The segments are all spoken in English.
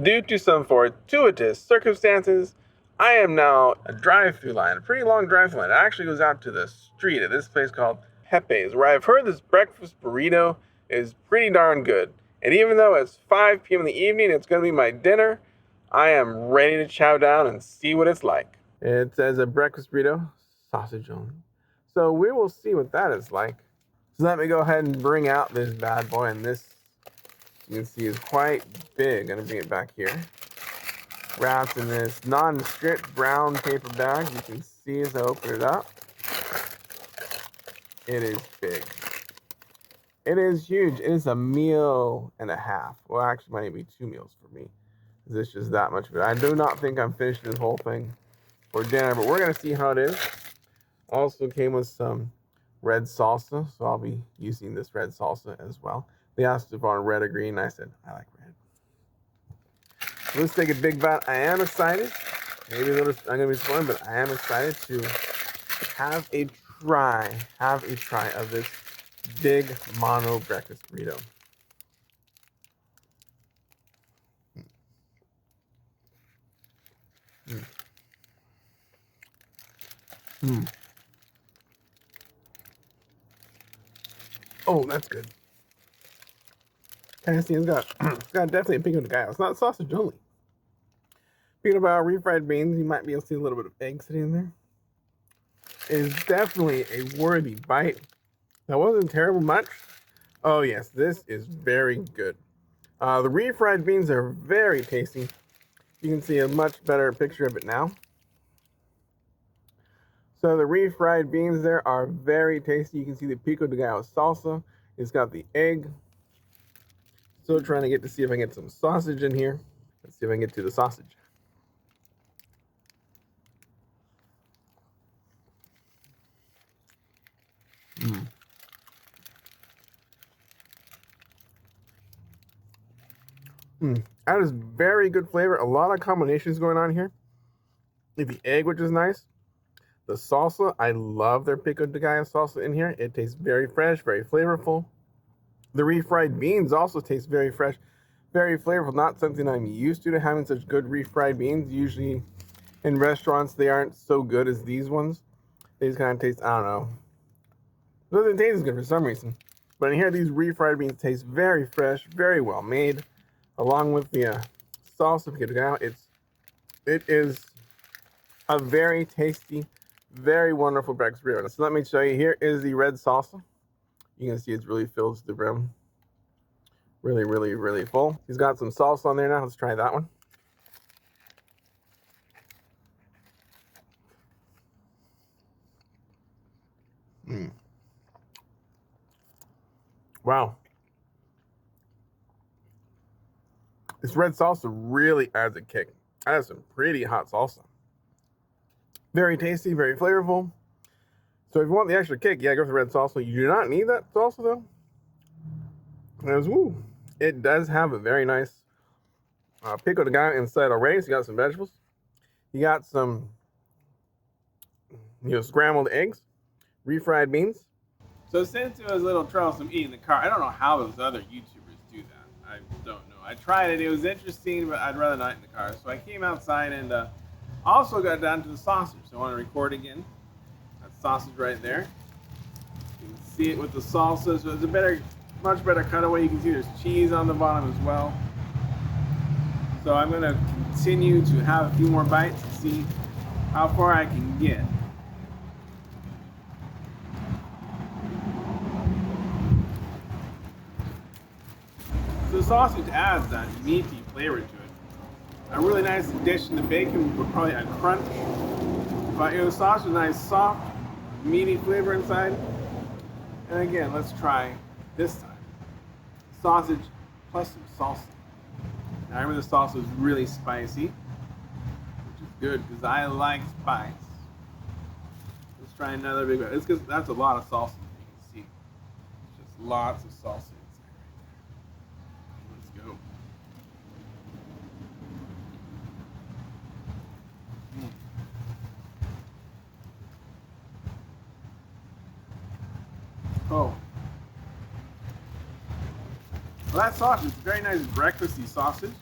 due to some fortuitous circumstances, I am now a drive-through line, a pretty long drive-through line. It actually goes out to the street at this place called Pepe's, where I've heard this breakfast burrito is pretty darn good. And even though it's 5 p.m. in the evening, it's going to be my dinner, I am ready to chow down and see what it's like. It says a breakfast burrito, sausage only. So we will see what that is like. So let me go ahead and bring out this bad boy, and this, you can see, is quite big. I'm gonna bring it back here. Wrapped in this nondescript brown paper bag. You can see as I open it up. It is big. It is huge. It is a meal and a half. Well, actually, might be 2 meals for me. This is that much of it. I do not think I'm finishing this whole thing for dinner, but we're gonna see how it is. Also came with some red salsa, so I'll be using this red salsa as well. They asked if I wanted red or green, and I said I like red. So let's take a big bite. I am excited. Maybe I'm gonna be disappointed, but I am excited to have a try of this big mono breakfast burrito. Oh, that's good. Kind of see it's got definitely a pico de gallo. It's not sausage only. Speaking about refried beans, you might be able to see a little bit of egg sitting in there. It is definitely a worthy bite. That wasn't terrible much. Oh yes, this is very good. The refried beans are very tasty. You can see a much better picture of it now. So the refried beans there are very tasty. You can see the pico de gallo salsa. It's got the egg. Still trying to get to see if I can get some sausage in here. Let's see if I can get to the sausage. That is very good flavor. A lot of combinations going on here. The egg, which is nice. The salsa, I love their pico de gallo salsa in here. It tastes very fresh, very flavorful. The refried beans also taste very fresh, very flavorful. Not something I'm used to having such good refried beans. Usually in restaurants, they aren't so good as these ones. They just kind of taste, I don't know. It doesn't taste as good for some reason. But in here, these refried beans taste very fresh, very well made. Along with the salsa pico de gallo, it is a very tasty, very wonderful breakfast burrito. So let me show you. Here is the red salsa. You can see it's really filled to the brim. Really, really, really full. He's got some salsa on there now. Let's try that one. Wow. This red salsa really adds a kick. That is some pretty hot salsa. Very tasty, very flavorful. So if you want the extra kick, yeah, go for the red salsa. You do not need that salsa though. It does have a very nice pico de gallo inside already. So you got some vegetables. You got some, scrambled eggs, refried beans. So since it was a little troublesome eating in the car, I don't know how those other YouTubers do that. I don't know. I tried it. It was interesting, but I'd rather not in the car. So I came outside and also got down to the sausage. So I want to record again. That sausage right there. You can see it with the salsa. So it's a much better cutaway. You can see there's cheese on the bottom as well. So I'm going to continue to have a few more bites and see how far I can get. So the sausage adds that meaty flavor to it. A really nice addition. The bacon would probably add crunch. But the sausage is nice, soft, meaty flavor inside. And again, let's try this time. Sausage plus some salsa. Now I remember the salsa was really spicy, which is good because I like spice. Let's try another big bite. It's because that's a lot of salsa. You can see, it's just lots of salsa inside right there. Let's go. Oh. Well, that sausage is very nice breakfasty sausage.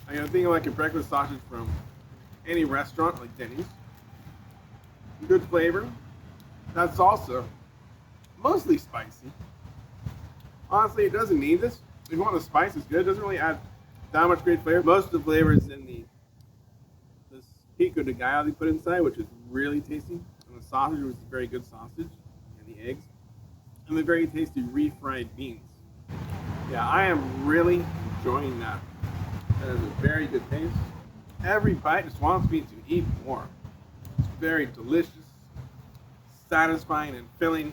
I'm thinking like a breakfast sausage from any restaurant, like Denny's. Good flavor. That salsa, mostly spicy. Honestly, it doesn't need this. If you want the spice, it's good. It doesn't really add that much great flavor. Most of the flavor is in this pico de gallo they put inside, which is really tasty. And the sausage was a very good sausage, and the eggs, and the very tasty refried beans. Yeah, I am really enjoying that. That is a very good taste. Every bite just wants me to eat more. It's very delicious, satisfying, and filling.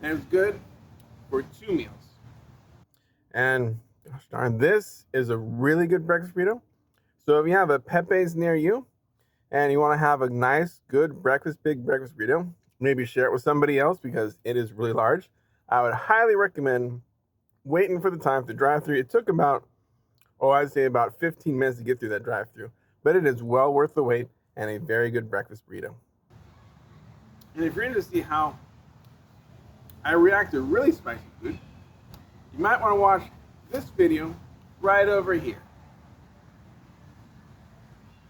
And it's good for 2 meals. And gosh darn, this is a really good breakfast burrito. So if you have a Pepe's near you and you want to have a nice, good breakfast, big breakfast burrito, maybe share it with somebody else because it is really large. I would highly recommend waiting for the time to drive through. It took about, I'd say about 15 minutes to get through that drive through, but it is well worth the wait and a very good breakfast burrito. And if you're interested to see how I react to really spicy food, you might want to watch this video right over here.